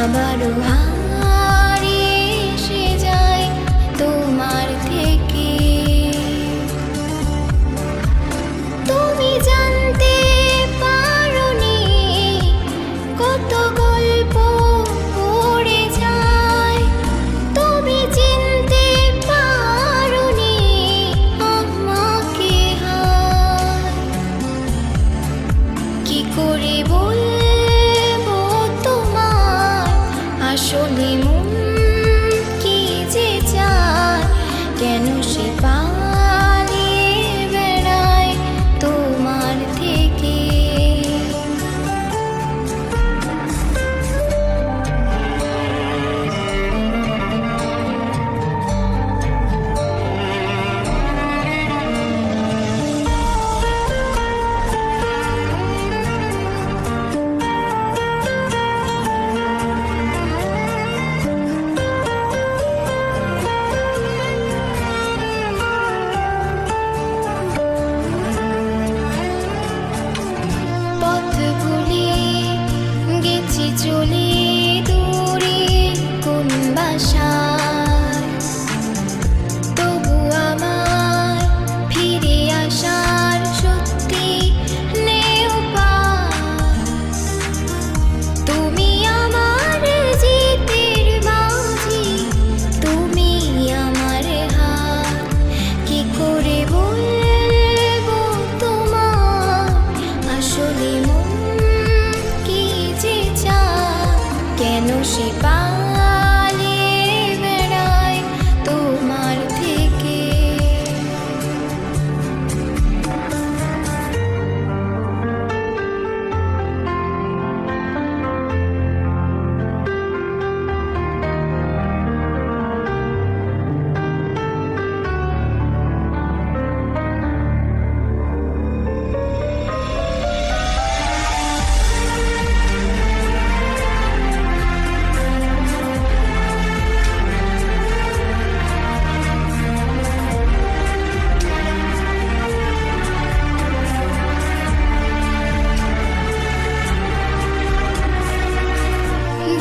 আবারও হারিয়ে এসে যায় তোমার থেকে। তুমি জানতে পারোনি কত গল্প পড়ে যায়, তুমি চিনতে পারোনি আমাকে হায়। কি করে বলবো তোমার আসলে মন কি যে চায়, কেন সে পালিয়ে বেড়ায় তোমার থেকে। পথ ভুলে গেছি চলে দূরে কোন বাসায়, তবু আমার ফিরে আসার সত্যি নেই উপায়। তুমি আমার জিতের বাজি, তুমি আমার হার। কি করে বলবো তোমার আসলে মন কি যে চায়, কেন সে পালিয়ে বেড়ায় তোমার থেকে।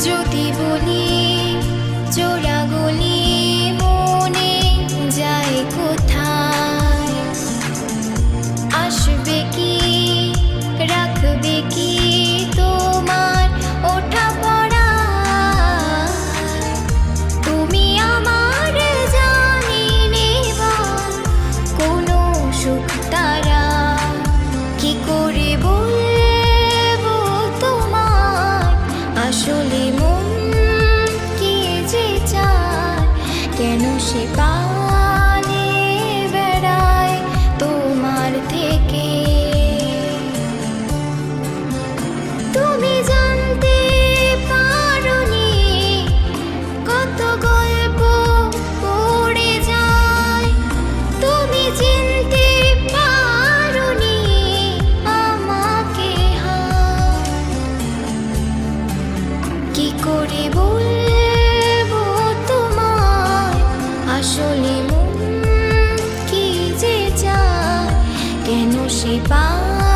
যদি বলি জোড়া গলি মনে যায় কোথায়, আসবে কি রাখবে কি তোমার ওঠা পড়া। তুমি আমার জানি নেবার কোনো সুখ তারা। কি করে বলবো তোমার আসলে মন কি যে চায়, কেন সে পালিয়ে বেড়ায় তোমার থেকে। তুমি জানতে পারোনি কত গল্প পড়ে যায়, তুমি চিনতে পারোনি আমাকে হায়। কি করে বলবো তোমার আসলে মন কি যে চায়, কেন সে পায়